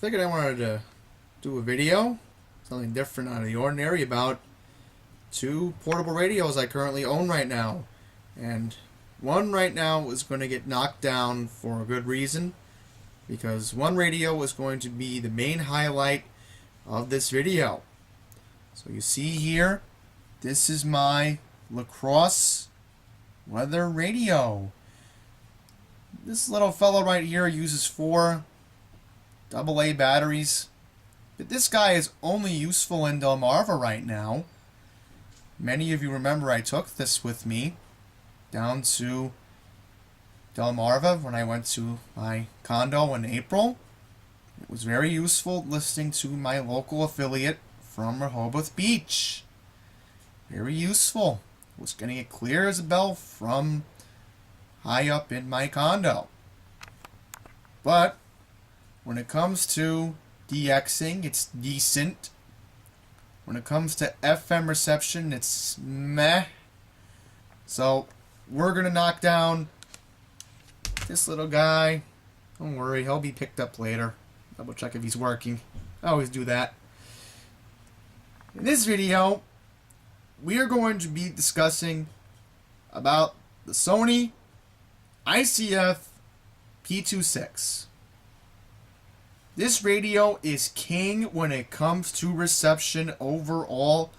figured I wanted to do a video, something different out of the ordinary, about two portable radios I currently own right now. And one right now is going to get knocked down for a good reason, because one radio is going to be the main highlight of this video. So you see here, this is my lacrosse weather radio. This little fellow right here uses 4 AA batteries, but this guy is only useful in Delmarva right now. Many of you remember I took this with me down to Delmarva when I went to my condo in April. It was very useful listening to my local affiliate from Rehoboth Beach. Very useful. It was getting it clear as a bell from high up in my condo. But when it comes to DXing, it's decent. When it comes to FM reception, it's meh. So we're going to knock down this little guy. Don't worry, he'll be picked up later. Double check if he's working. I always do that. In this video, we are going to be discussing about the Sony ICF P26. This radio is king when it comes to reception overall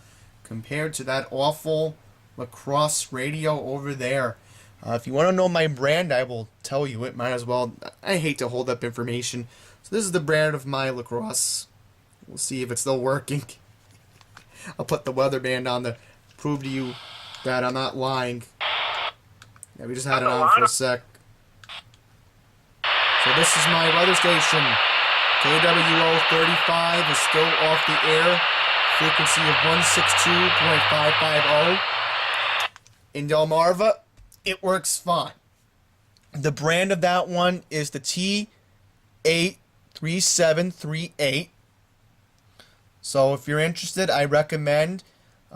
compared to that awful lacrosse radio over there. If you want to know my brand, I will tell you it. Might as well. I hate to hold up information. So this is the brand of my lacrosse. We'll see if it's still working. I'll put the weather band on to prove to you that I'm not lying. Yeah, we just had it on for a sec. So this is my weather station. KWO 35 is still off the air. Frequency of 162.550. In Delmarva, it works fine. The brand of that one is the T83738. So if you're interested, I recommend,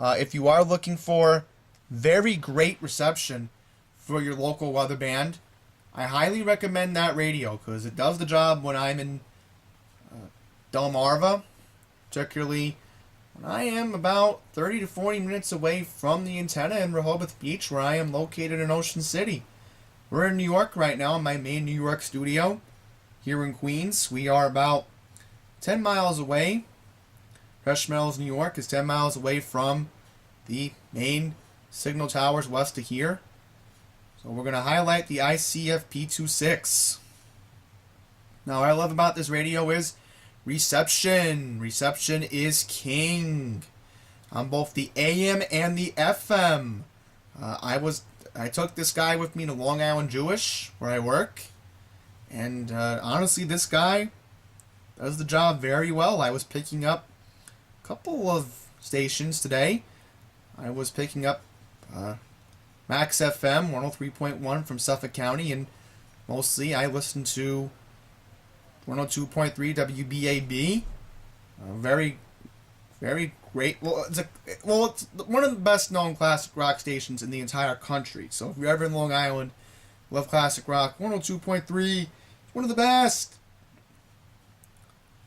if you are looking for very great reception for your local weather band, I highly recommend that radio because it does the job when I'm in Delmarva, particularly when I am about 30 to 40 minutes away from the antenna in Rehoboth Beach, where I am located in Ocean City. We're in New York right now in my main New York studio here in Queens. We are about 10 miles away. Fresh Meadows, New York is 10 miles away from the main signal towers west of here. So we're going to highlight the ICF P26. Now what I love about this radio is reception. Reception is king on both the AM and the FM. I took this guy with me to Long Island Jewish, where I work, and honestly, this guy does the job very well. I was picking up a couple of stations today. I was picking up Max FM 103.1 from Suffolk County, and mostly I listen to 102.3 WBAB. Very, very great. Well, it's one of the best known classic rock stations in the entire country. So if you're ever in Long Island, love classic rock, 102.3, one of the best.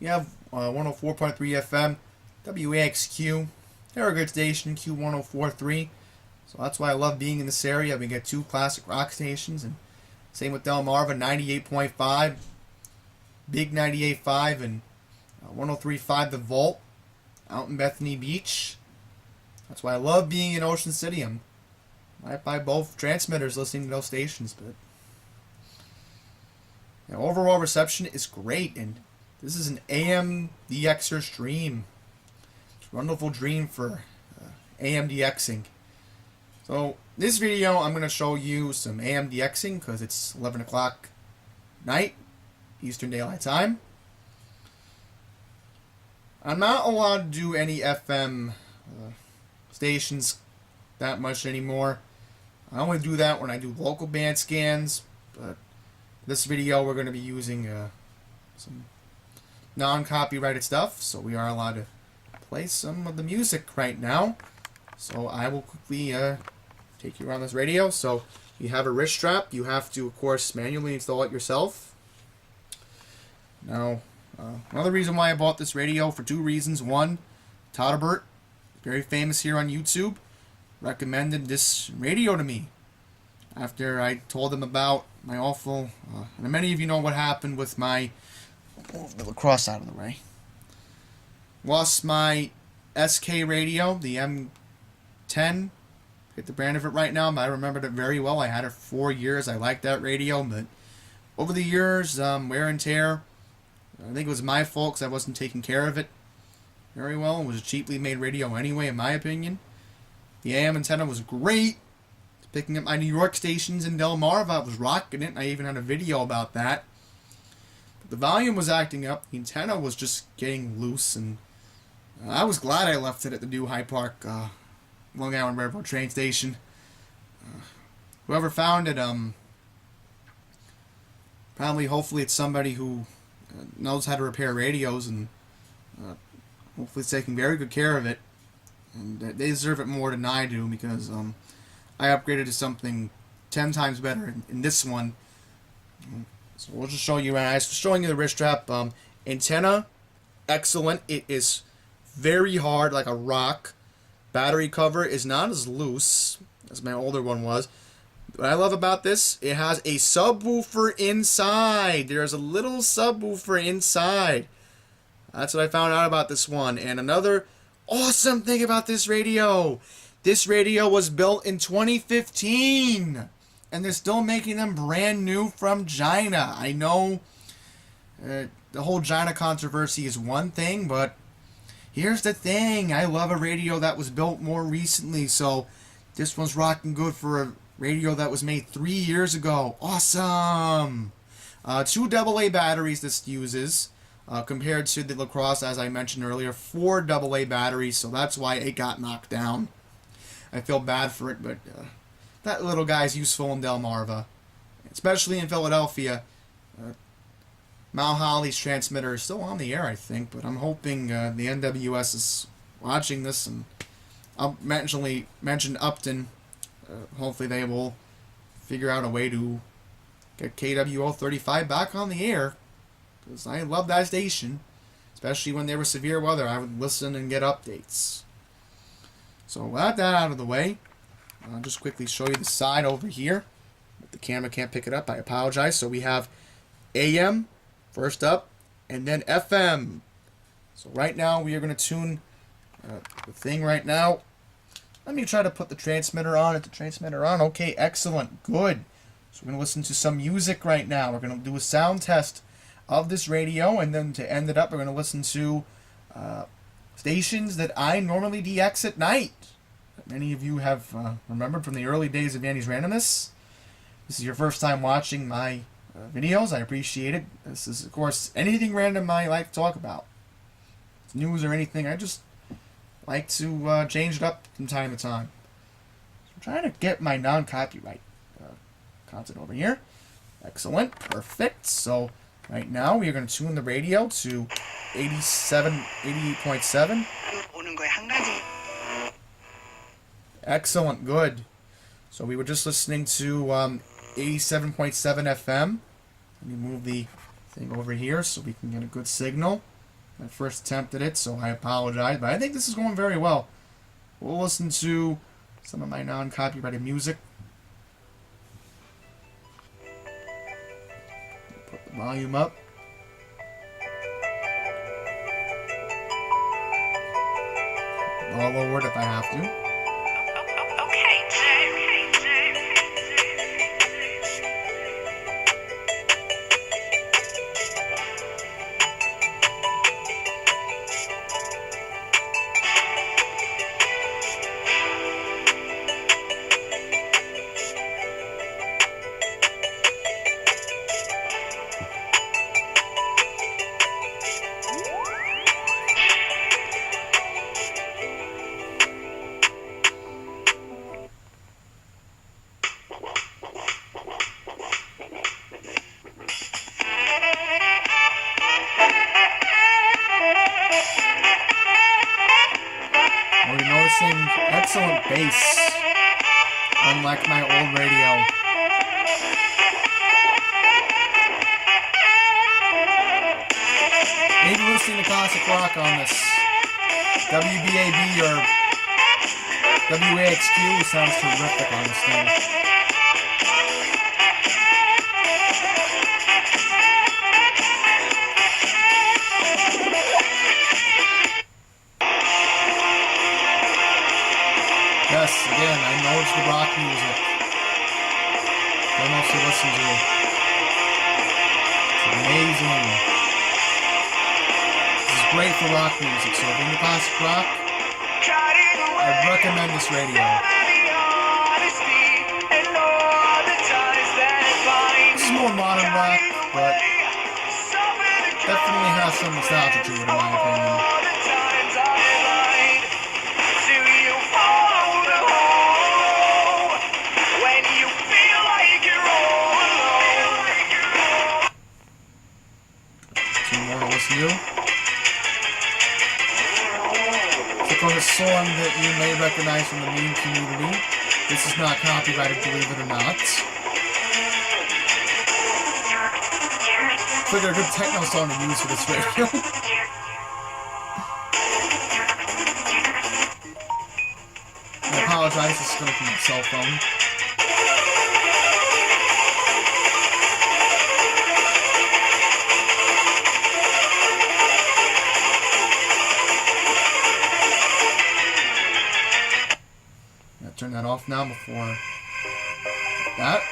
You have 104.3 FM, WAXQ. They're a good station, Q1043. So that's why I love being in this area. We get 2 classic rock stations, and same with Delmarva, 98.5. Big 98.5 and 103.5 The Vault out in Bethany Beach. That's why I love being in Ocean City. I'm right by both transmitters listening to those stations. But yeah, overall reception is great, and this is an AM DXer's dream. It's a wonderful dream for AM DXing. So this video I'm going to show you some AM DXing because it's 11 o'clock night. Eastern Daylight Time. I'm not allowed to do any FM stations that much anymore. I only do that when I do local band scans, but this video we're going to be using some non-copyrighted stuff, so we are allowed to play some of the music right now. So I will quickly take you around this radio. So you have a wrist strap. You have to, of course, manually install it yourself. Now, Another reason why I bought this radio, for two reasons. One, Todderbert, very famous here on YouTube, recommended this radio to me after I told them about my awful, and many of you know what happened with my, move the lacrosse out of the way, lost my SK radio, the M10, get the brand of it right now, but I remembered it very well. I had it for 4 years. I liked that radio, but over the years, wear and tear, I think it was my fault because I wasn't taking care of it very well. It was a cheaply made radio anyway, in my opinion. The AM antenna was great. Picking up my New York stations in Delmarva, I was rocking it. I even had a video about that. But the volume was acting up. The antenna was just getting loose, and I was glad I left it at the new High Park Long Island Railroad train station. Whoever found it, probably, hopefully, it's somebody who knows how to repair radios, and hopefully it's taking very good care of it. And they deserve it more than I do, because I upgraded to something 10 times better in this one. So we'll just show you, I was showing you the wrist strap. Antenna, excellent. It is very hard, like a rock. Battery cover is not as loose as my older one was. What I love about this, it has a subwoofer inside. There's a little subwoofer inside. That's what I found out about this one. And another awesome thing about this radio, this radio was built in 2015, and they're still making them brand new from China. I know the whole China controversy is one thing, but here's the thing. I love a radio that was built more recently, so this one's rocking good for a radio that was made 3 years ago. Awesome! 2 AA batteries this uses, compared to the lacrosse, as I mentioned earlier, 4 AA batteries, so that's why it got knocked down. I feel bad for it, but that little guy's useful in Delmarva, especially in Philadelphia. Mount Holly's transmitter is still on the air, I think, but I'm hoping the NWS is watching this, and I'll mention Upton. Hopefully they will figure out a way to get KWO 35 back on the air, because I love that station, especially when there was severe weather. I would listen and get updates. So with that out of the way, I'll just quickly show you the side over here. If the camera can't pick it up, I apologize. So we have AM first up, and then FM. So right now we are going to tune the thing right now. Let me try to put the transmitter on. The transmitter on. Okay, excellent. Good. So we're going to listen to some music right now. We're going to do a sound test of this radio, and then to end it up, we're going to listen to stations that I normally DX at night. Many of you have remembered from the early days of Yanny's Randomness. This is your first time watching my videos. I appreciate it. This is, of course, anything random I like to talk about. It's news or anything. I just like to change it up from time to time. So I'm trying to get my non-copyright content over here. Excellent. Perfect. So right now we are going to tune the radio to 88.7. Excellent. Good. So we were just listening to 87.7 FM. Let me move the thing over here so we can get a good signal. I first attempted it, so I apologize, but I think this is going very well. We'll listen to some of my non-copyrighted music. Put the volume up. I'll lower it if I have to. We're noticing excellent bass, unlike my old radio. listening to classic rock on this WBAB or WAXQ. Sounds terrific on this thing. Yes, again, I know it's the rock music. I mostly listen to it. It's amazing. This is great for rock music, so if you're into classic rock, I'd recommend this radio. This is more modern rock, but definitely has some nostalgia to it, in my opinion. You. Click on a song that you may recognize from the meme community. This is not copyrighted, believe it or not. Click a good techno song to use for this radio. I apologize, this is coming from my cell phone. Turn that off now before that.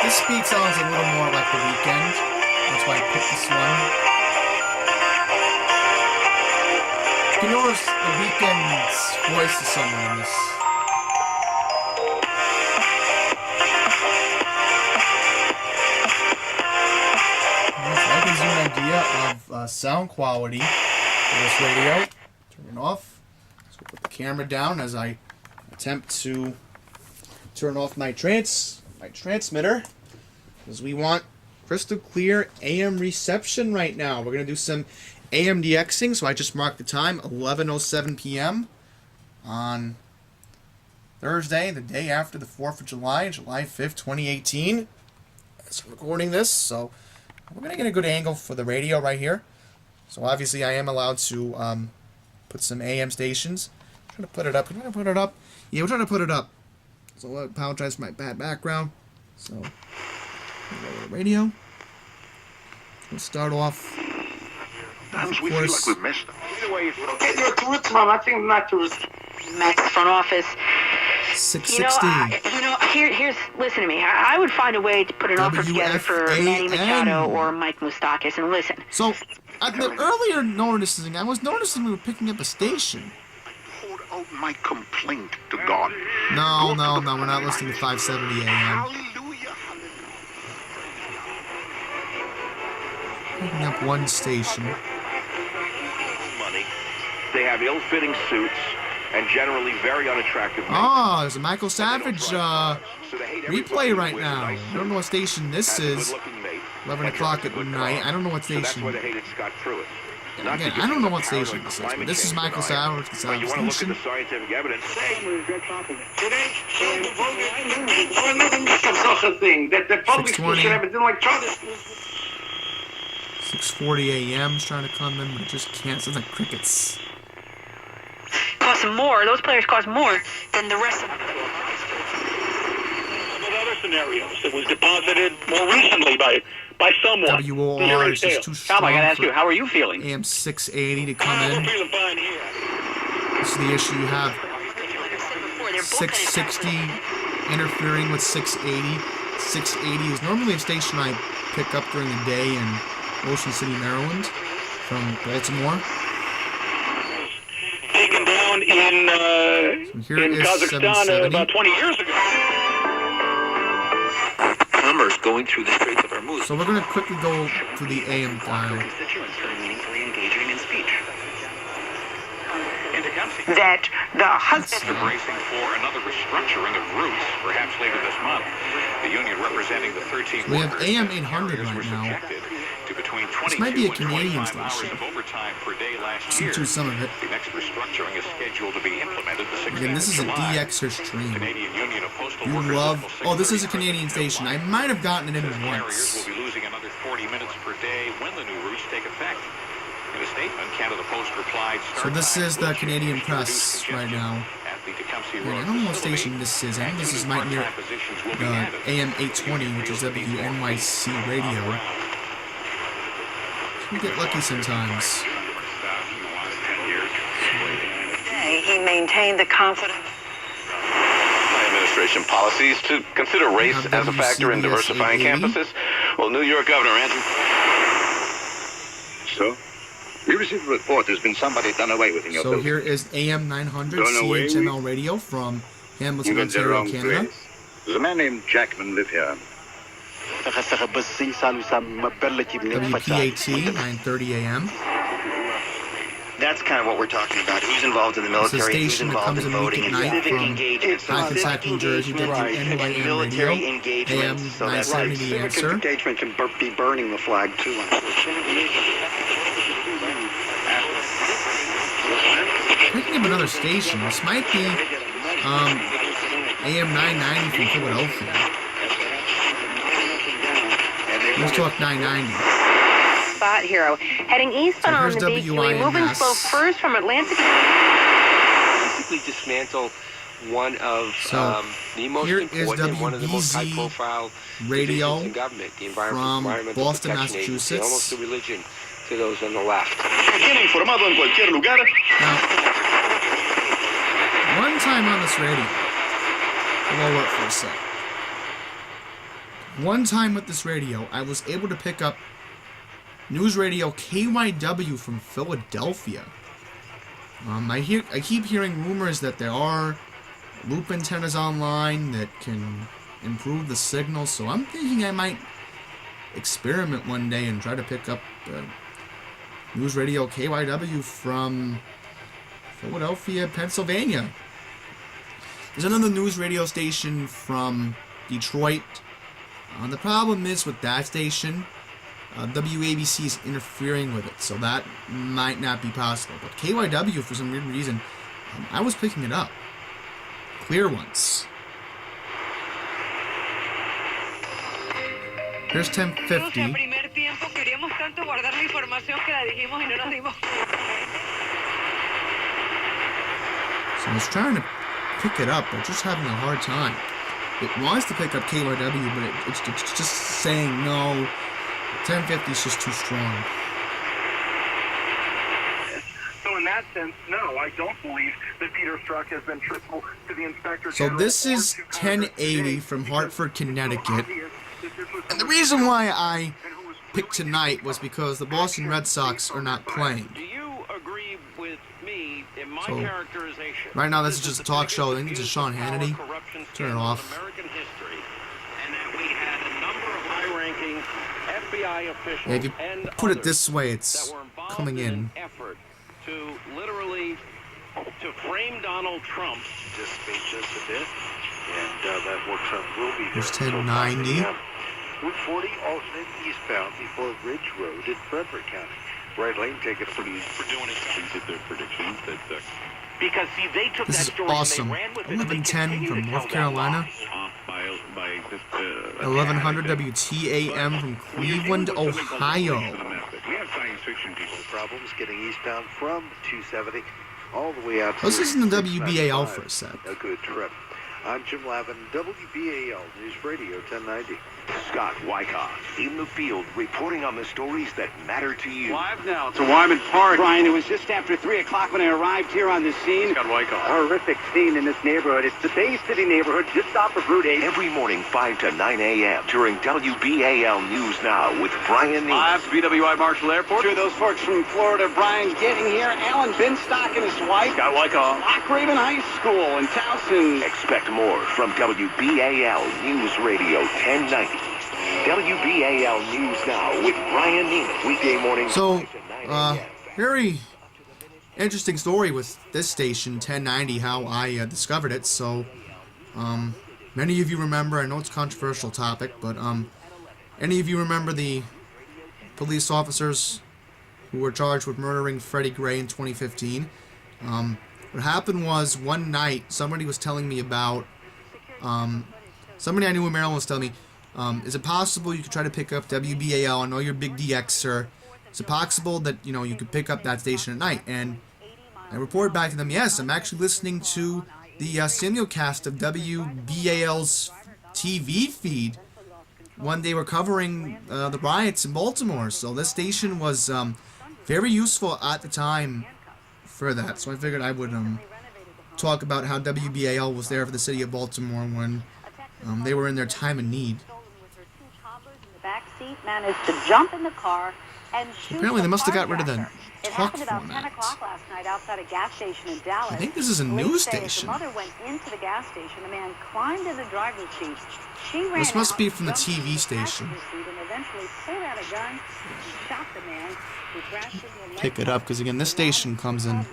This beat sounds a little more like The Weeknd. That's why I picked this one. You notice The Weeknd's voice is somewhere in this. That gives you an idea of sound quality for this radio. Turn it off. Let's go put the camera down as I attempt to turn off my transmitter, because we want crystal clear AM reception right now. We're gonna do some AMDXing, so I just marked the time, 11:07 p.m. on Thursday, the day after the 4th of July, July 5th, 2018. As I'm recording this, so we're going to get a good angle for the radio right here. So obviously I am allowed to put some AM stations. I'm trying to put it up. We're trying to put it up. Yeah, we're trying to put it up. So I apologize for my bad background. So, radio. We'll start off. Sometimes we feel like we've messed up. You're a tourist, Mom. I think I'm not tourist. Max front office. 660. Here's listen to me. I would find a way to put an offer together for Manny Machado or Mike Moustakis. And listen. So, at the earlier noticing, I was noticing we were picking up a station. I poured out my complaint to God. No, we're not listening to 570 AM. Hallelujah. Picking up one station. Money. They have ill-fitting suits and generally very unattractive men. Oh, there's a Michael Savage replay right now. I don't know what station this is. 11 o'clock at night. I don't know what station. Again, I don't know what station this is, but this is Michael Savage. It's on station. 6:40 a.m. is trying to come in, but it just can't. Sounds like crickets. Cost more. Those players cost more than the rest of them. Other scenarios, it was deposited more recently by someone. WOR is just too strong. Tom, I gotta ask you, how are you feeling? AM 680 to come in. I'm feeling fine here. This is the issue. You have 660 interfering with 680. 680 is normally a station I pick up during the day in Ocean City, Maryland, from Baltimore. Taken down in Kazakhstan about 20 years ago. Commerce going through the Straits of Hormuz. So we're going to quickly go to the AM dial. Constituents for meaningfully engaging in speech. that the husband... They're bracing for another restructuring of routes, perhaps later this month. The union representing the 13 we have workers AM and 800 carriers right were now. subjected to between This might be a 22 and Canadian 25 hours station. of overtime per day last Listen year. to some of it. The next restructuring is scheduled to be implemented the 16th Again, this is of a July. DXer stream. Canadian Union of Postal You Workers love... Local Oh, this is a 630 Canadian station. I might have gotten it in says carriers will once. be losing another 40 minutes per day when the new routes take effect. In a statement, Canada Post replied, So this is the Canadian press right now. And I don't know what station this is. I think this is right near AM 820, which is WNYC radio. We get lucky sometimes. He maintained the confidence. Administration policies to consider race as a factor in diversifying campuses. Well, New York Governor Andrew... So? We received a report there's been somebody done away with in your building. So here is AM 900 CHML radio from Hamilton, You went to the Ontario, wrong Canada. place. Does a man named Jackman live here? WPAT 930 AM. That's kind of what we're talking about. Who's involved in the It's a military, who's station that involved comes in in voting, week and at night civic from engagement. Hackensack, New Jersey, WNYM radio, military AM engagement. So that's 970 The Answer. Engagement can be burning the flag too. Picking up another station. This might be AM 990 from Philadelphia. Let's talk 990. Spot hero. Heading eastbound on the B3, moving slow first from Atlantic. Basically dismantle one of the most important and one of the most high-profile radio in government, the from Environmental Boston, Protection Agency, Massachusetts. almost a religion to those on the left. Now, one time on this radio, lower it for a sec. One time with this radio, I was able to pick up news radio KYW from Philadelphia. I keep hearing rumors that there are loop antennas online that can improve the signal, so I'm thinking I might experiment one day and try to pick up news radio KYW from Philadelphia, Pennsylvania. There's another news radio station from Detroit. The problem is with that station, WABC is interfering with it, so that might not be possible. But KYW, for some weird reason, I was picking it up. Clear once. Here's 1050. So I was trying to pick it up, but just having a hard time. It wants to pick up KYW, but it's just saying no. 1050 is just too strong. So in that sense, no, I don't believe that Peter Strzok has been truthful to the Inspector So General. this is 1080 from Hartford, Connecticut. And the reason why I picked tonight was because the Boston Red Sox are not playing. Do you agree with me in my So, characterization? right now this is just a talk show. I think it's just Sean Hannity. Turn it off. American history, and that we had a number of high-ranking FBI officials Yeah, if you and put it others this way, that it's were involved coming in in. an effort to literally to frame Donald Trump. Just a bit, and that works out. Will be There's there. 1090. Route 40 alternate eastbound before Ridge Road in Frederick County. Right lane taken for doing it. Did their predictions that Because see, they took This that is story awesome. and they ran with it. 1110 from North Carolina. 1100 WTAM from Cleveland, Ohio. we have science fiction people problems getting eastbound from 270 all the way out to... Let's listen to WBAL for a sec. A good trip. I'm Jim Lavin, WBAL News Radio 1090. Scott Wyckoff in the field reporting on the stories that matter to you. Live now to Wyman Park. Brian, it was just after 3 o'clock when I arrived here on the scene. Scott Wyckoff. A horrific scene in this neighborhood. It's the Bay City neighborhood just off of Route 8. Every morning 5 to 9 a.m. during WBAL News Now with Brian Neal. Live to BWI Marshall Airport. Two of those folks from Florida. Brian getting here. Alan Binstock and his wife. Scott Wyckoff. Lock Raven High School in Towson. Expect more from WBAL News Radio 1090. WBAL News Now with Brian Neal. Weekday morning. So, very interesting story with this station, 1090, how I discovered it. So, many of you remember, I know it's a controversial topic, but any of you remember the police officers who were charged with murdering Freddie Gray in 2015? What happened was, one night, somebody was telling me about, somebody I knew in Maryland was telling me, is it possible you could try to pick up WBAL? I know you're a big DXer. Is it possible that, you could pick up that station at night? And I reported back to them, yes, I'm actually listening to the simulcast of WBAL's TV feed when they were covering the riots in Baltimore. So this station was very useful at the time for that. So I figured I would talk about how WBAL was there for the city of Baltimore when they were in their time of need. Managed to jump in the car and shoot. Apparently they must have got rid of the It talk happened about format. 10 o'clock last night outside a gas station in Dallas. I think this is a news station. The mother went into the gas station. A man climbed in the driver's seat. She ran This must out, be from the jumped TV in station. passenger seat, and eventually pulled out a gun and shot the man who crashed into a Pick it up, because again, this station comes in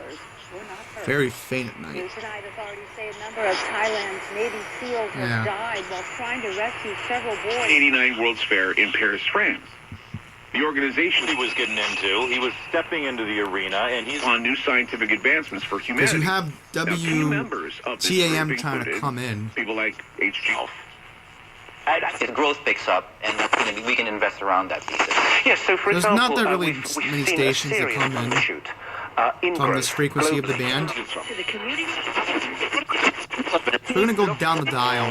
very faint at night. Tonight, authorities say a number of Thailand's Navy SEALs have died while trying to rescue several boys. 89 World's Fair in Paris, France. The organization he was getting into, he was stepping into the arena, and he's on new scientific advancements for humanity. Because you have WTAM trying to come in. People like H.G. If growth picks up, and we can invest around that thesis. Yes, so for There's example, not that really we've many seen stations a that series come in shoot, on this frequency of the band. We're going to go down the dial.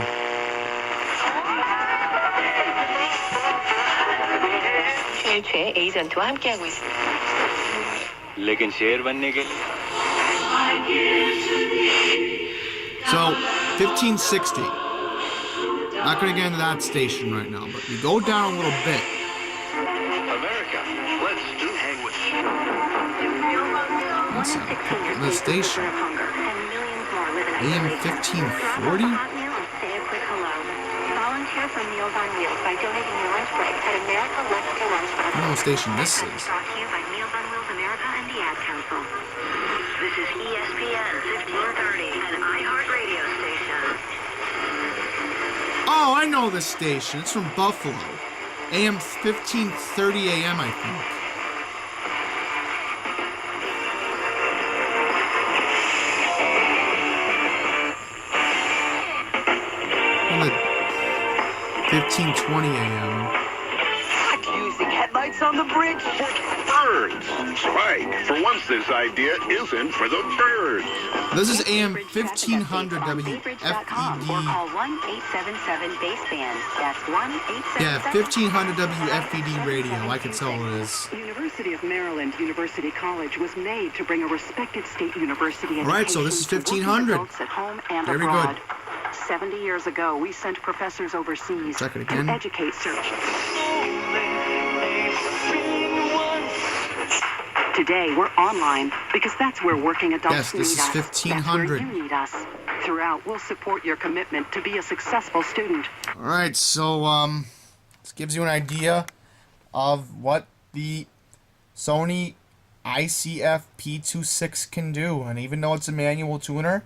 에이전트와 함께하고 있습니다. लेकिन शेर बनने के लिए So, 1560. Not going to get into that station right now, but we go down a little bit. America, let's do hang with What's the station? AM 1540? Volunteer for Meals on Wheels by donating your lunch break at americaletsdolunch.com. I don't know what station this is. Brought to you by Meals on Wheels America and the Ad Council. This is ESPN 1530, an iHeart radio station. Oh, I know this station. It's from Buffalo. AM 1530 AM, I think. On the 1520 AM. Using headlights on the bridge. Birds. Spike. For once, this idea isn't for the birds. This is AM 1500 WFED. Or call 1-877-BASE-BAND. That's 1-877. Yeah, 1500 WFED radio. I can tell it is. The University of Maryland University College was made to bring a respected state university education. All right, so this is 1500. At home and Very abroad. good. 70 years ago, we sent professors overseas Check it to again. educate search. Today, we're online because that's where working adults Yes, this need is us. 1500. That's where you need us. Throughout, we'll support your commitment to be a successful student. All right, so this gives you an idea of what the Sony ICF P26 can do, and even though it's a manual tuner,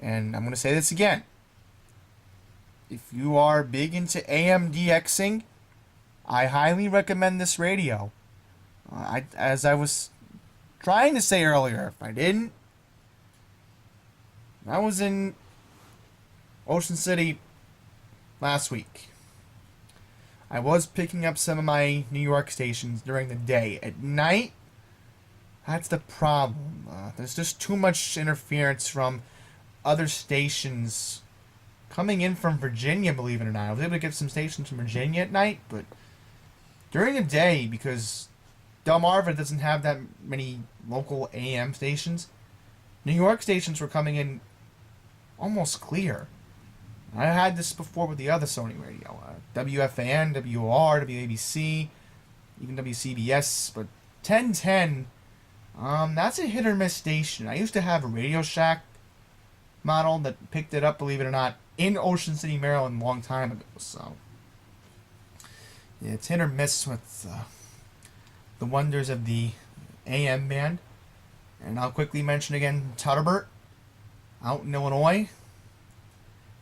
and I'm going to say this again, if you are big into AM DXing, I highly recommend this radio. As I was trying to say earlier, if I didn't, I was in Ocean City last week. I was picking up some of my New York stations during the day. At night, that's the problem. There's just too much interference from other stations coming in from Virginia, believe it or not. I was able to get some stations from Virginia at night, but during the day, because Delmarva doesn't have that many local AM stations, New York stations were coming in almost clear. I had this before with the other Sony radio. WFAN, WOR, WABC, even WCBS, but 1010, that's a hit or miss station. I used to have a Radio Shack model that picked it up, believe it or not, in Ocean City, Maryland a long time ago, so yeah, it's hit or miss with the wonders of the AM band. And I'll quickly mention again Todderbert out in Illinois.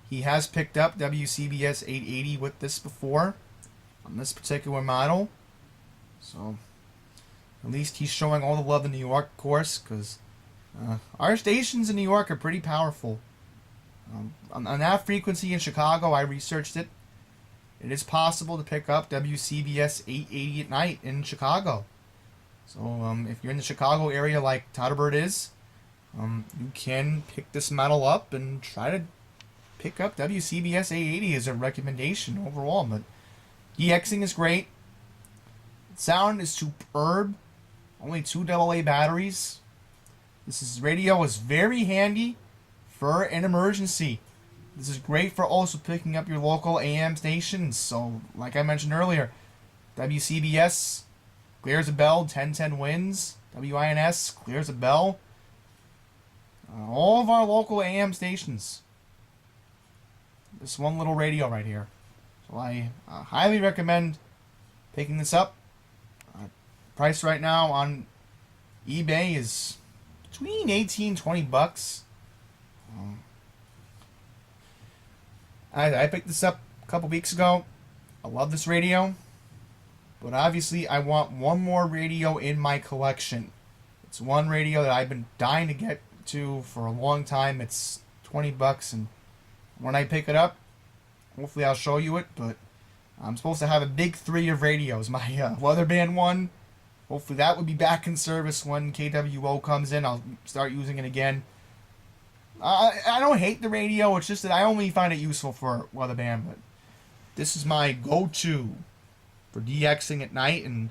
He has picked up WCBS 880 with this before on this particular model. So at least he's showing all the love in New York, of course, because our stations in New York are pretty powerful. On that frequency in Chicago, I researched it. It is possible to pick up WCBS 880 at night in Chicago. So if you're in the Chicago area like Todderbert is, you can pick this model up and try to pick up WCBS 880 as a recommendation overall. But DXing is great. Sound is superb. Only 2 AA batteries. Radio is very handy for an emergency. This is great for also picking up your local AM stations. So, like I mentioned earlier, WCBS clears a bell, 1010 wins. WINS clears a bell. All of our local AM stations. This one little radio right here. So I highly recommend picking this up. Price right now on eBay is between 18 and 20 bucks. I picked this up a couple weeks ago. I love this radio, but obviously I want one more radio in my collection. It's one radio that I've been dying to get to for a long time. It's 20 bucks, and when I pick it up, hopefully I'll show you it, but I'm supposed to have a big 3 of radios. My weather band one, hopefully that would be back in service when KWO comes in. I'll start using it again. I don't hate the radio, it's just that I only find it useful for weather band, but this is my go-to for DXing at night, and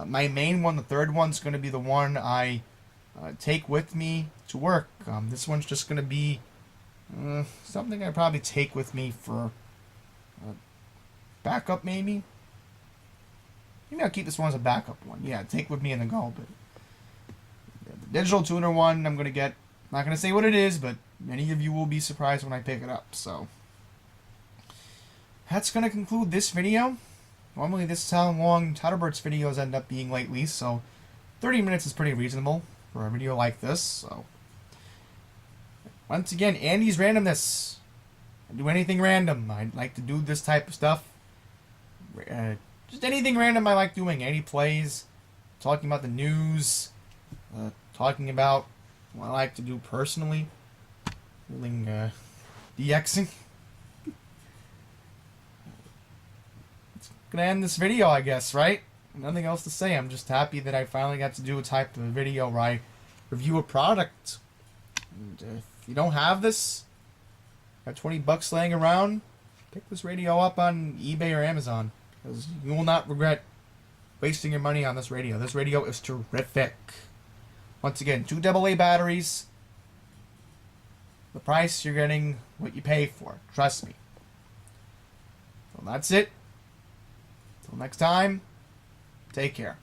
my main one, the third one's going to be the one I take with me to work. This one's just going to be something I probably take with me for backup, maybe. Maybe I'll keep this one as a backup one. Yeah, take with me in the go. But the digital tuner one I'm going to get. I'm not going to say what it is, but many of you will be surprised when I pick it up. So that's going to conclude this video. Normally this is how long Todderbert's videos end up being lately, so 30 minutes is pretty reasonable for a video like this. So once again, Andy's Randomness. I do anything random. I like to do this type of stuff. Just anything random I like doing. Any plays, talking about the news, talking about what I like to do personally, DXing. It's gonna end this video, I guess, right? Nothing else to say. I'm just happy that I finally got to do a type of a video where I review a product. And if you don't have this, got 20 bucks laying around, pick this radio up on eBay or Amazon, because you will not regret wasting your money on this radio. This radio is terrific. Once again, 2 AA batteries. The price, you're getting what you pay for. Trust me. So that's it. Until next time, take care.